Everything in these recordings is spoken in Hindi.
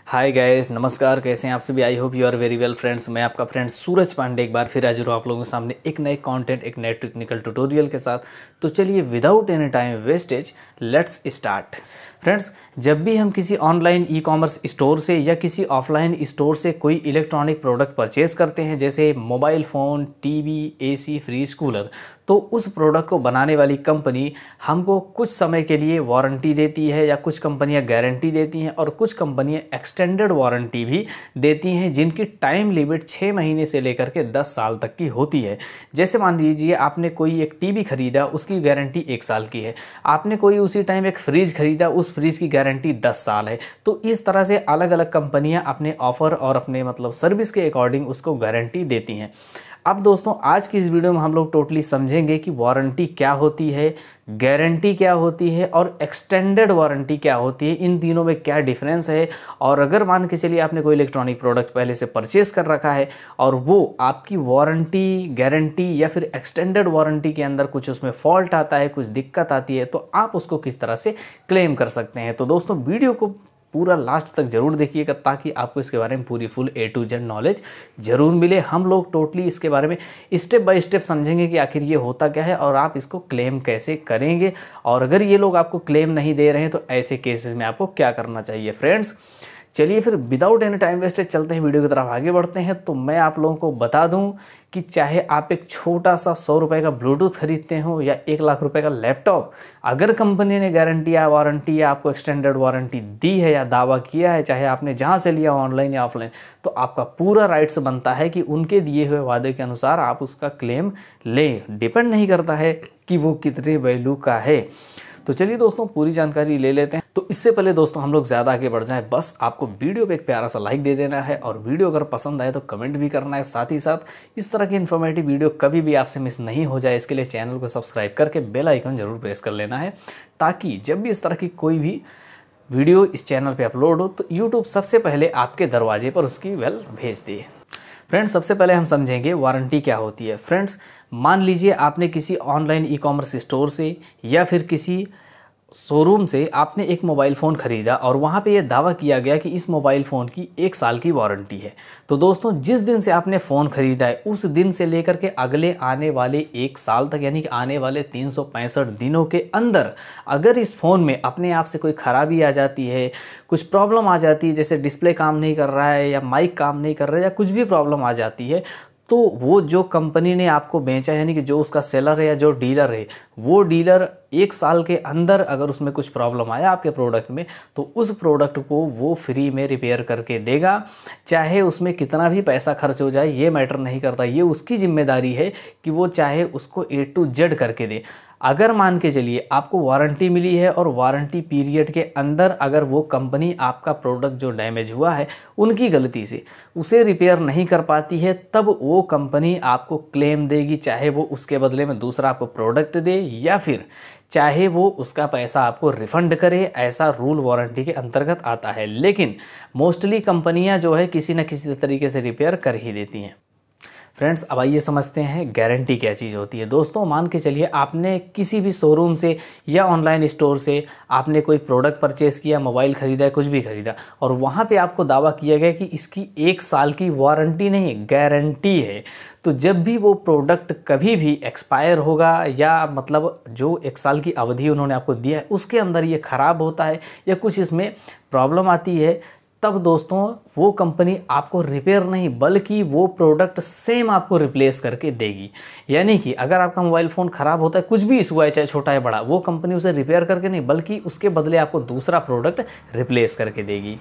हाय गाइस, नमस्कार। कैसे हैं आप सभी? I hope you are very well friends. मैं आपका फ्रेंड सूरज पांडे एक बार फिर हाजिर हूँ आप लोगों के सामने एक नए कंटेंट, एक नए टेक्निकल ट्यूटोरियल के साथ। तो चलिए without any time wastage let's start. Friends, जब भी हम किसी ऑनलाइन ई कॉमर्स स्टोर से या किसी ऑफलाइन स्टोर से कोई इलेक्ट्रॉनिक प्रोडक्ट परचेज करते हैं, जैसे mobile phone, TV, AC, fridge, cooler, तो उस प्रोडक्ट को बनाने वाली कंपनी हमको कुछ समय के लिए वारंटी देती है या कुछ कंपनियां गारंटी देती हैं और कुछ कंपनियां एक्सटेंडेड वारंटी भी देती हैं, जिनकी टाइम लिमिट 6 महीने से लेकर के 10 साल तक की होती है। जैसे मान लीजिए आपने कोई एक टीवी खरीदा, उसकी गारंटी 1 साल की है। आपने कोई उसी टाइम एक फ्रिज खरीदा, उस फ्रिज की गारंटी 10 साल है। तो इस तरह से अलग अलग कंपनियां अपने ऑफर और अपने सर्विस के अकॉर्डिंग उसको गारंटी देती हैं। अब दोस्तों, आज की इस वीडियो में हम लोग टोटली समझेंगे कि वारंटी क्या होती है, गारंटी क्या होती है और एक्सटेंडेड वारंटी क्या होती है, इन तीनों में क्या डिफरेंस है। और अगर मान के चलिए आपने कोई इलेक्ट्रॉनिक प्रोडक्ट पहले से परचेस कर रखा है और वो आपकी वारंटी, गारंटी या फिर एक्सटेंडेड वारंटी के अंदर कुछ उसमें फॉल्ट आता है, कुछ दिक्कत आती है, तो आप उसको किस तरह से क्लेम कर सकते हैं। तो दोस्तों, वीडियो को पूरा लास्ट तक जरूर देखिएगा ताकि आपको इसके बारे में पूरी full A to Z knowledge जरूर मिले। हम लोग टोटली इसके बारे में स्टेप बाय स्टेप समझेंगे कि आखिर ये होता क्या है और आप इसको क्लेम कैसे करेंगे, और अगर ये लोग आपको क्लेम नहीं दे रहे हैं तो ऐसे केसेस में आपको क्या करना चाहिए। फ्रेंड्स, चलिए फिर विदाउट एनी टाइम वेस्टेज चलते हैं, वीडियो की तरफ आगे बढ़ते हैं। तो मैं आप लोगों को बता दूं कि चाहे आप एक छोटा सा 100 रुपये का ब्लूटूथ खरीदते हो या 1 लाख रुपए का लैपटॉप, अगर कंपनी ने गारंटी या वारंटी या आपको एक्सटेंडेड वारंटी दी है या दावा किया है, चाहे आपने जहां से लिया ऑनलाइन या ऑफलाइन, तो आपका पूरा राइट्स बनता है कि उनके दिए हुए वादे के अनुसार आप उसका क्लेम लें। डिपेंड नहीं करता है कि वो कितने वैल्यू का है। तो चलिए दोस्तों, पूरी जानकारी ले लेते हैं। तो इससे पहले दोस्तों हम लोग ज़्यादा आगे बढ़ जाएं, बस आपको वीडियो पे एक प्यारा सा लाइक दे देना है और वीडियो अगर पसंद आए तो कमेंट भी करना है। साथ ही साथ इस तरह की इन्फॉर्मेटिव वीडियो कभी भी आपसे मिस नहीं हो जाए, इसके लिए चैनल को सब्सक्राइब करके बेल आइकन जरूर प्रेस कर लेना है, ताकि जब भी इस तरह की कोई भी वीडियो इस चैनल पर अपलोड हो तो यूट्यूब सबसे पहले आपके दरवाजे पर उसकी बेल भेज दे। फ्रेंड्स, सबसे पहले हम समझेंगे वारंटी क्या होती है। फ्रेंड्स, मान लीजिए आपने किसी ऑनलाइन ई कॉमर्स स्टोर से या फिर किसी शोरूम से आपने एक मोबाइल फ़ोन ख़रीदा और वहाँ पे ये दावा किया गया कि इस मोबाइल फ़ोन की 1 साल की वारंटी है। तो दोस्तों, जिस दिन से आपने फ़ोन ख़रीदा है उस दिन से लेकर के अगले आने वाले 1 साल तक, यानी कि आने वाले 365 दिनों के अंदर अगर इस फ़ोन में अपने आप से कोई ख़राबी आ जाती है, कुछ प्रॉब्लम आ जाती है, जैसे डिस्प्ले काम नहीं कर रहा है या माइक काम नहीं कर रहा है या कुछ भी प्रॉब्लम आ जाती है, तो वो जो कंपनी ने आपको बेचा, यानी कि जो उसका सेलर है या जो डीलर है, वो डीलर 1 साल के अंदर अगर उसमें कुछ प्रॉब्लम आया आपके प्रोडक्ट में, तो उस प्रोडक्ट को वो फ्री में रिपेयर करके देगा। चाहे उसमें कितना भी पैसा खर्च हो जाए, ये मैटर नहीं करता, ये उसकी जिम्मेदारी है कि वो चाहे उसको A to Z करके दे। अगर मान के चलिए आपको वारंटी मिली है और वारंटी पीरियड के अंदर अगर वो कंपनी आपका प्रोडक्ट जो डैमेज हुआ है उनकी गलती से उसे रिपेयर नहीं कर पाती है, तब वो कंपनी आपको क्लेम देगी, चाहे वो उसके बदले में दूसरा आपको प्रोडक्ट दे या फिर चाहे वो उसका पैसा आपको रिफंड करे। ऐसा रूल वारंटी के अंतर्गत आता है, लेकिन मोस्टली कंपनियां जो है किसी न किसी तरीके से रिपेयर कर ही देती हैं। फ्रेंड्स, अब आइए समझते हैं गारंटी क्या चीज़ होती है। दोस्तों, मान के चलिए आपने किसी भी शोरूम से या ऑनलाइन स्टोर से आपने कोई प्रोडक्ट परचेज़ किया, मोबाइल ख़रीदा, कुछ भी ख़रीदा, और वहाँ पे आपको दावा किया गया कि इसकी 1 साल की वारंटी नहीं है, गारंटी है। तो जब भी वो प्रोडक्ट कभी भी एक्सपायर होगा या जो 1 साल की अवधि उन्होंने आपको दिया है उसके अंदर ये ख़राब होता है या कुछ इसमें प्रॉब्लम आती है, तब दोस्तों वो कंपनी आपको रिपेयर नहीं बल्कि वो प्रोडक्ट सेम आपको रिप्लेस करके देगी। यानी कि अगर आपका मोबाइल फ़ोन ख़राब होता है, कुछ भी इशू है, चाहे छोटा या बड़ा, वो कंपनी उसे रिपेयर करके नहीं बल्कि उसके बदले आपको दूसरा प्रोडक्ट रिप्लेस करके देगी।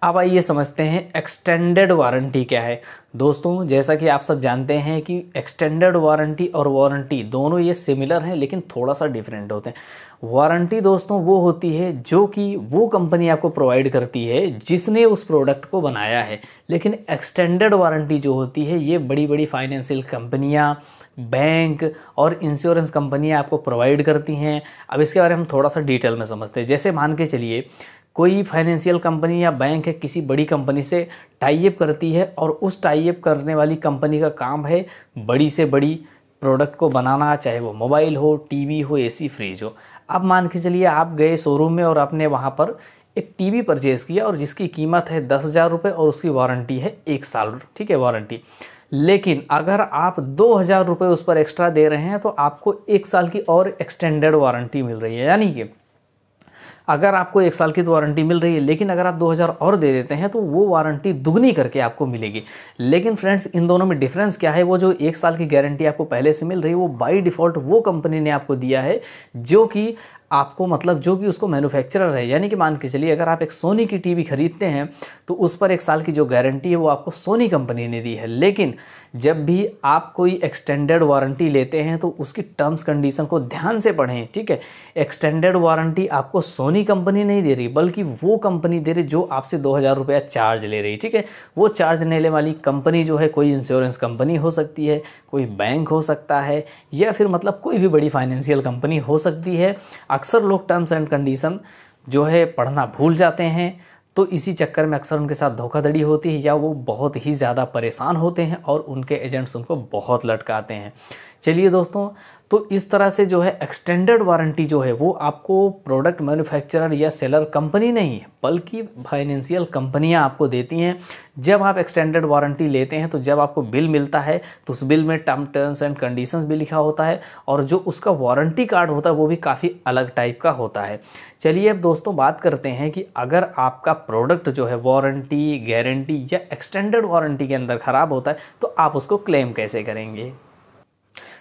अब आइए समझते हैं एक्सटेंडेड वारंटी क्या है। दोस्तों, जैसा कि आप सब जानते हैं कि एक्सटेंडेड वारंटी और वारंटी दोनों ये सिमिलर हैं लेकिन थोड़ा सा डिफरेंट होते हैं। वारंटी दोस्तों वो होती है जो कि वो कंपनी आपको प्रोवाइड करती है जिसने उस प्रोडक्ट को बनाया है, लेकिन एक्सटेंडेड वारंटी जो होती है ये बड़ी बड़ी फाइनेंशियल कंपनियां, बैंक और इंश्योरेंस कंपनियां आपको प्रोवाइड करती हैं। अब इसके बारे में हम थोड़ा सा डिटेल में समझते हैं। जैसे मान के चलिए कोई फाइनेंशियल कंपनी या बैंक है किसी बड़ी कंपनी से टाई अप करती है और उस टाई अप करने वाली कंपनी का काम है बड़ी से बड़ी प्रोडक्ट को बनाना, चाहे वो मोबाइल हो, टीवी हो, एसी, फ्रिज हो। अब मान के चलिए आप गए शोरूम में और आपने वहाँ पर एक टीवी परचेज़ किया और जिसकी कीमत है 10,000 रुपये और उसकी वारंटी है 1 साल, ठीक है, वारंटी। लेकिन अगर आप 2,000 रुपये उस पर एक्स्ट्रा दे रहे हैं तो आपको 1 साल की और एक्सटेंडेड वारंटी मिल रही है। यानी कि अगर आपको 1 साल की तो वारंटी मिल रही है, लेकिन अगर आप 2,000 और दे देते हैं तो वो वारंटी दुगनी करके आपको मिलेगी। लेकिन फ्रेंड्स, इन दोनों में डिफरेंस क्या है? वो जो 1 साल की गारंटी आपको पहले से मिल रही है वो बाय डिफ़ॉल्ट वो कंपनी ने आपको दिया है जो कि आपको, मतलब जो कि उसको मैन्युफैक्चरर है। यानी कि मान के चलिए अगर आप एक सोनी की टीवी खरीदते हैं तो उस पर 1 साल की जो गारंटी है वो आपको सोनी कंपनी ने दी है। लेकिन जब भी आप कोई एक्सटेंडेड वारंटी लेते हैं तो उसकी टर्म्स कंडीशन को ध्यान से पढ़ें, ठीक है। एक्सटेंडेड वारंटी आपको सोनी कंपनी नहीं दे रही, बल्कि वो कंपनी दे रही जो आपसे 2,000 रुपया चार्ज ले रही, ठीक है। वो चार्ज लेने वाली कंपनी जो है कोई इंश्योरेंस कंपनी हो सकती है, कोई बैंक हो सकता है, या फिर मतलब कोई भी बड़ी फाइनेंशियल कंपनी हो सकती है। अक्सर लोग टर्म्स एंड कंडीशन जो है पढ़ना भूल जाते हैं, तो इसी चक्कर में अक्सर उनके साथ धोखाधड़ी होती है या वो बहुत ही ज़्यादा परेशान होते हैं और उनके एजेंट्स उनको बहुत लटकाते हैं। चलिए दोस्तों, तो इस तरह से जो है एक्सटेंडेड वारंटी जो है वो आपको प्रोडक्ट मैन्युफैक्चरर या सेलर कंपनी नहीं है बल्कि फाइनेंशियल कंपनियां आपको देती हैं। जब आप एक्सटेंडेड वारंटी लेते हैं तो जब आपको बिल मिलता है तो उस बिल में टर्म्स एंड कंडीशंस भी लिखा होता है और जो उसका वारंटी कार्ड होता है वो भी काफ़ी अलग टाइप का होता है। चलिए अब दोस्तों बात करते हैं कि अगर आपका प्रोडक्ट जो है वारंटी, गारंटी या एक्सटेंडेड वारंटी के अंदर ख़राब होता है तो आप उसको क्लेम कैसे करेंगे।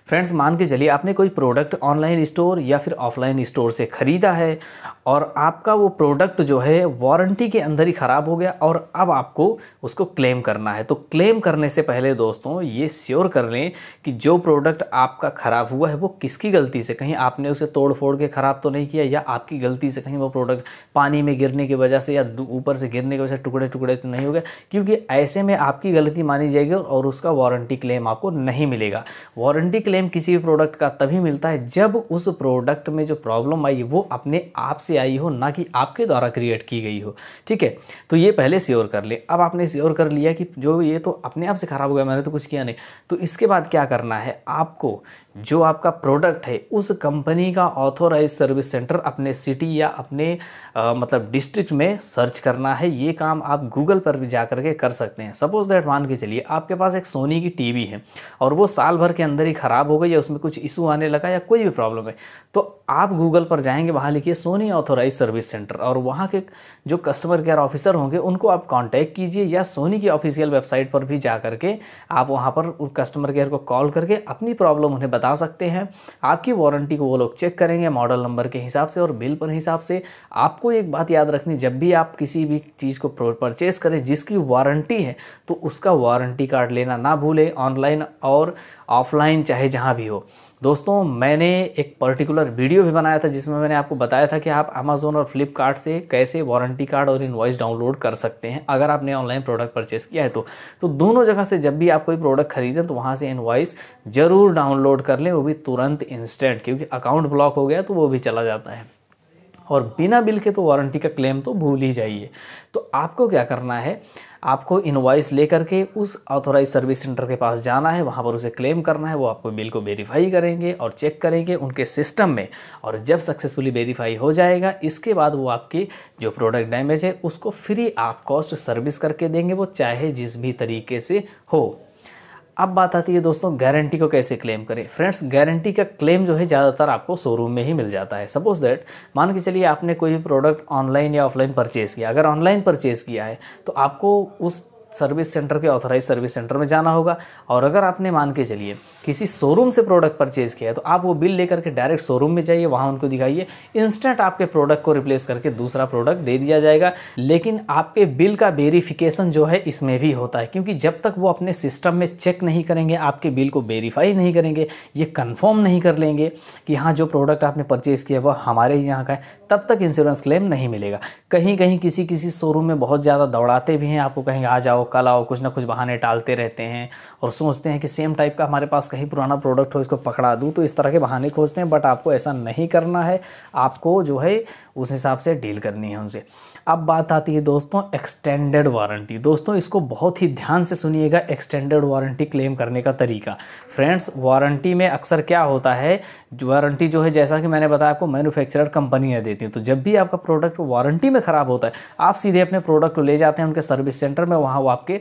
फ्रेंड्स, मान के चलिए आपने कोई प्रोडक्ट ऑनलाइन स्टोर या फिर ऑफलाइन स्टोर से ख़रीदा है और आपका वो प्रोडक्ट जो है वारंटी के अंदर ही ख़राब हो गया और अब आपको उसको क्लेम करना है। तो क्लेम करने से पहले दोस्तों ये श्योर कर लें कि जो प्रोडक्ट आपका ख़राब हुआ है वो किसकी गलती से, कहीं आपने उसे तोड़ फोड़ के ख़राब तो नहीं किया या आपकी गलती से कहीं वो प्रोडक्ट पानी में गिरने की वजह से या ऊपर से गिरने की वजह से टुकड़े टुकड़े तो नहीं हो गए, क्योंकि ऐसे में आपकी गलती मानी जाएगी और उसका वारंटी क्लेम आपको नहीं मिलेगा। वारंटी क्लेम किसी भी प्रोडक्ट का तभी मिलता है जब उस प्रोडक्ट में जो प्रॉब्लम आई वो अपने आप से आई हो, ना कि आपके द्वारा क्रिएट की गई हो, ठीक है। तो ये पहले श्योर कर ले। अब आपने श्योर कर लिया कि जो ये तो अपने आप से ख़राब हो गया, मैंने तो कुछ किया नहीं, तो इसके बाद क्या करना है, आपको जो आपका प्रोडक्ट है उस कंपनी का ऑथोराइज सर्विस सेंटर अपने सिटी या अपने मतलब डिस्ट्रिक्ट में सर्च करना है। ये काम आप गूगल पर भी जा करके कर सकते हैं। सपोज दैट मान के चलिए आपके पास एक सोनी की टीवी है और वो साल भर के अंदर ही ख़राब हो गई या उसमें कुछ इशू आने लगा या कोई भी प्रॉब्लम है, तो आप गूगल पर जाएंगे, वहाँ लिखिए सोनी ऑथोराइज सर्विस सेंटर और वहाँ के जो कस्टमर केयर ऑफिसर होंगे उनको आप कांटेक्ट कीजिए या सोनी की ऑफिशियल वेबसाइट पर भी जा करके आप वहाँ पर कस्टमर केयर को कॉल करके अपनी प्रॉब्लम उन्हें बता सकते हैं। आपकी वारंटी को वो लोग चेक करेंगे मॉडल नंबर के हिसाब से और बिल पर हिसाब से। आपको एक बात याद रखनी, जब भी आप किसी भी चीज़ को परचेज़ करें जिसकी वारंटी है तो उसका वारंटी कार्ड लेना ना भूलें, ऑनलाइन और ऑफलाइन चाहे जहाँ भी हो। दोस्तों, मैंने एक पर्टिकुलर वीडियो भी बनाया था जिसमें मैंने आपको बताया था कि आप अमेज़ॉन और फ्लिपकार्ट से कैसे वारंटी कार्ड और इनवॉइस डाउनलोड कर सकते हैं अगर आपने ऑनलाइन प्रोडक्ट परचेस किया है तो दोनों जगह से जब भी आप कोई प्रोडक्ट खरीदें तो वहाँ से इनवॉइस ज़रूर डाउनलोड कर लें, वो भी तुरंत इंस्टेंट, क्योंकि अकाउंट ब्लॉक हो गया तो वो भी चला जाता है और बिना बिल के तो वारंटी का क्लेम तो भूल ही जाइए। तो आपको क्या करना है, आपको इनवॉइस लेकर के उस ऑथोराइज सर्विस सेंटर के पास जाना है, वहाँ पर उसे क्लेम करना है। वो आपको बिल को वेरीफाई करेंगे और चेक करेंगे उनके सिस्टम में, और जब सक्सेसफुली वेरीफाई हो जाएगा इसके बाद वो आपकी जो प्रोडक्ट डैमेज है उसको फ्री ऑफ कॉस्ट सर्विस करके देंगे, वो चाहे जिस भी तरीके से हो। अब बात आती है दोस्तों गारंटी को कैसे क्लेम करें। फ्रेंड्स, गारंटी का क्लेम जो है ज़्यादातर आपको शोरूम में ही मिल जाता है। सपोज दैट मान के चलिए आपने कोई भी प्रोडक्ट ऑनलाइन या ऑफलाइन परचेज़ किया। अगर ऑनलाइन परचेज़ किया है तो आपको उस सर्विस सेंटर के ऑथराइज सर्विस सेंटर में जाना होगा, और अगर आपने मान के चलिए किसी शोरूम से प्रोडक्ट परचेज़ किया है तो आप वो बिल लेकर के डायरेक्ट शोरूम में जाइए, वहाँ उनको दिखाइए, इंस्टेंट आपके प्रोडक्ट को रिप्लेस करके दूसरा प्रोडक्ट दे दिया जाएगा। लेकिन आपके बिल का वेरिफिकेशन जो है इसमें भी होता है, क्योंकि जब तक वो अपने सिस्टम में चेक नहीं करेंगे, आपके बिल को वेरीफाई नहीं करेंगे, ये कन्फर्म नहीं कर लेंगे कि हाँ जो प्रोडक्ट आपने परचेज़ किया वह हमारे यहाँ का है, तब तक इंश्योरेंस क्लेम नहीं मिलेगा। कहीं कहीं किसी शोरूम में बहुत ज़्यादा दौड़ाते भी हैं, आपको कहेंगे आ जाओ कल आओ, कुछ ना कुछ बहाने टालते रहते हैं और सोचते हैं कि सेम टाइप का हमारे पास कहीं पुराना प्रोडक्ट हो इसको पकड़ा दूं, तो इस तरह के बहाने खोजते हैं। बट आपको ऐसा नहीं करना है, आपको जो है उस हिसाब से डील करनी है उनसे। अब बात आती है दोस्तों एक्सटेंडेड वारंटी। दोस्तों इसको बहुत ही ध्यान से सुनिएगा, एक्सटेंडेड वारंटी क्लेम करने का तरीका। फ्रेंड्स वारंटी में अक्सर क्या होता है, वारंटी जो है जैसा कि मैंने बताया आपको मैन्युफैक्चरर कंपनियां देती हैं। तो जब भी आपका प्रोडक्ट वारंटी में ख़राब होता है आप सीधे अपने प्रोडक्ट को ले जाते हैं उनके सर्विस सेंटर में, वहाँ वो आपके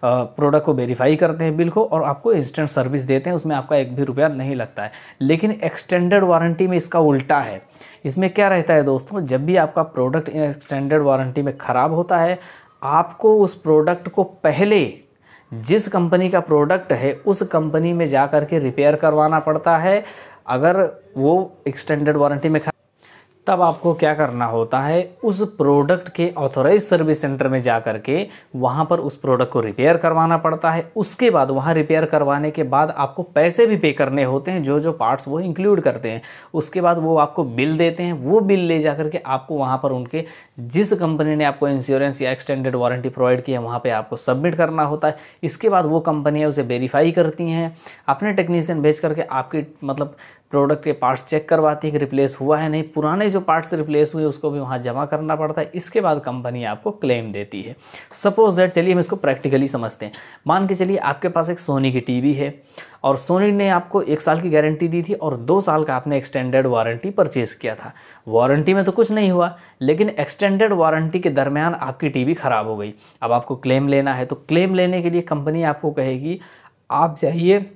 प्रोडक्ट को वेरीफाई करते हैं बिल को और आपको इंस्टेंट सर्विस देते हैं, उसमें आपका एक भी रुपया नहीं लगता है। लेकिन एक्सटेंडेड वारंटी में इसका उल्टा है। इसमें क्या रहता है दोस्तों, जब भी आपका प्रोडक्ट एक्सटेंडेड वारंटी में ख़राब होता है आपको उस प्रोडक्ट को पहले जिस कंपनी का प्रोडक्ट है उस कंपनी में जा कर के रिपेयर करवाना पड़ता है। अगर वो एक्सटेंडेड वारंटी में तब आपको क्या करना होता है, उस प्रोडक्ट के ऑथोराइज सर्विस सेंटर में जा कर के वहाँ पर उस प्रोडक्ट को रिपेयर करवाना पड़ता है। उसके बाद वहाँ रिपेयर करवाने के बाद आपको पैसे भी पे करने होते हैं, जो जो पार्ट्स वो इंक्लूड करते हैं। उसके बाद वो आपको बिल देते हैं, वो बिल ले जा कर के आपको वहाँ पर उनके जिस कंपनी ने आपको इंश्योरेंस या एक्सटेंडेड वारंटी प्रोवाइड की है वहाँ पर आपको सबमिट करना होता है। इसके बाद वो कंपनियाँ उसे वेरीफाई करती हैं, अपने टेक्नीशियन भेज करके आपकी मतलब प्रोडक्ट के पार्ट्स चेक करवाती है कि रिप्लेस हुआ है नहीं, पुराने जो पार्ट्स रिप्लेस हुए उसको भी वहाँ जमा करना पड़ता है। इसके बाद कंपनी आपको क्लेम देती है। सपोज दैट, चलिए हम इसको प्रैक्टिकली समझते हैं। मान के चलिए आपके पास एक सोनी की टीवी है और सोनी ने आपको 1 साल की गारंटी दी थी और 2 साल का आपने एक्सटेंडेड वारंटी परचेज़ किया था। वारंटी में तो कुछ नहीं हुआ, लेकिन एक्सटेंडेड वारंटी के दरमियान आपकी टीवी ख़राब हो गई। अब आपको क्लेम लेना है, तो क्लेम लेने के लिए कंपनी आपको कहेगी आप जाइए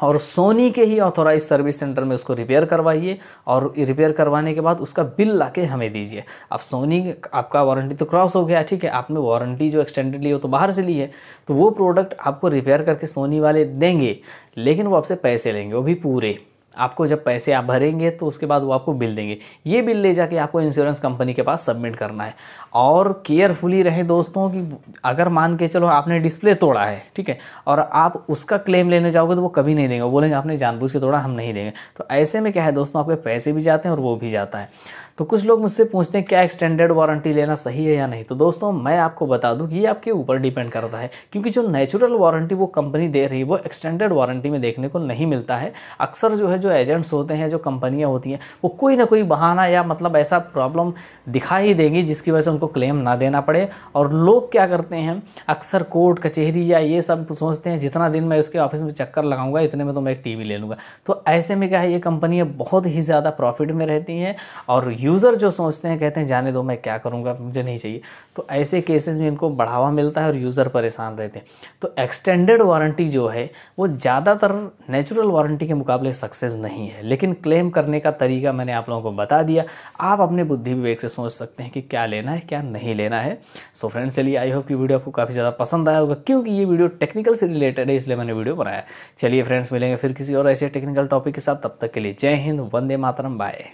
और सोनी के ही ऑथोराइज सर्विस सेंटर में उसको रिपेयर करवाइए और रिपेयर करवाने के बाद उसका बिल लाके हमें दीजिए। अब सोनी आपका वारंटी तो क्रॉस हो गया, ठीक है, आपने वारंटी जो एक्सटेंडेड ली हो तो बाहर से ली है, तो वो प्रोडक्ट आपको रिपेयर करके सोनी वाले देंगे, लेकिन वो आपसे पैसे लेंगे, वो भी पूरे। आपको जब पैसे आप भरेंगे तो उसके बाद वो आपको बिल देंगे। ये बिल ले जाके आपको इंश्योरेंस कंपनी के पास सबमिट करना है। और केयरफुली रहें दोस्तों कि अगर मान के चलो आपने डिस्प्ले तोड़ा है, ठीक है, और आप उसका क्लेम लेने जाओगे तो वो कभी नहीं देंगे, वो बोलेंगे आपने जानबूझ के तोड़ा, हम नहीं देंगे। तो ऐसे में क्या है दोस्तों, आपके पैसे भी जाते हैं और वो भी जाता है। तो कुछ लोग मुझसे पूछते हैं क्या एक्सटेंडेड वारंटी लेना सही है या नहीं। तो दोस्तों मैं आपको बता दूं कि ये आपके ऊपर डिपेंड करता है, क्योंकि जो नेचुरल वारंटी वो कंपनी दे रही है वो एक्सटेंडेड वारंटी में देखने को नहीं मिलता है। अक्सर जो है जो एजेंट्स होते हैं, जो कंपनियां होती हैं, वो कोई ना कोई बहाना या मतलब ऐसा प्रॉब्लम दिखा ही देंगी जिसकी वजह से उनको क्लेम ना देना पड़े। और लोग क्या करते हैं, अक्सर कोर्ट कचहरी या ये सब सोचते हैं जितना दिन मैं उसके ऑफिस में चक्कर लगाऊंगा इतने में तो मैं एक टीवी ले लूँगा। तो ऐसे में क्या है, ये कंपनियाँ बहुत ही ज़्यादा प्रॉफिट में रहती हैं और यूज़र जो सोचते हैं, कहते हैं जाने दो मैं क्या करूँगा, मुझे नहीं चाहिए। तो ऐसे केसेस में इनको बढ़ावा मिलता है और यूज़र परेशान रहते हैं। तो एक्सटेंडेड वारंटी जो है वो ज़्यादातर नेचुरल वारंटी के मुकाबले सक्सेस नहीं है, लेकिन क्लेम करने का तरीका मैंने आप लोगों को बता दिया। आप अपने बुद्धि विवेक से सोच सकते हैं कि क्या लेना है क्या नहीं लेना है। सो फ्रेंड्स चलिए, आई होप कि वीडियो आपको काफ़ी ज़्यादा पसंद आया होगा, क्योंकि ये वीडियो टेक्निकल से रिलेटेड है इसलिए मैंने वीडियो बनाया। चलिए फ्रेंड्स, मिलेंगे फिर किसी और ऐसे टेक्निकल टॉपिक के साथ, तब तक के लिए जय हिंद, वंदे मातरम, बाय।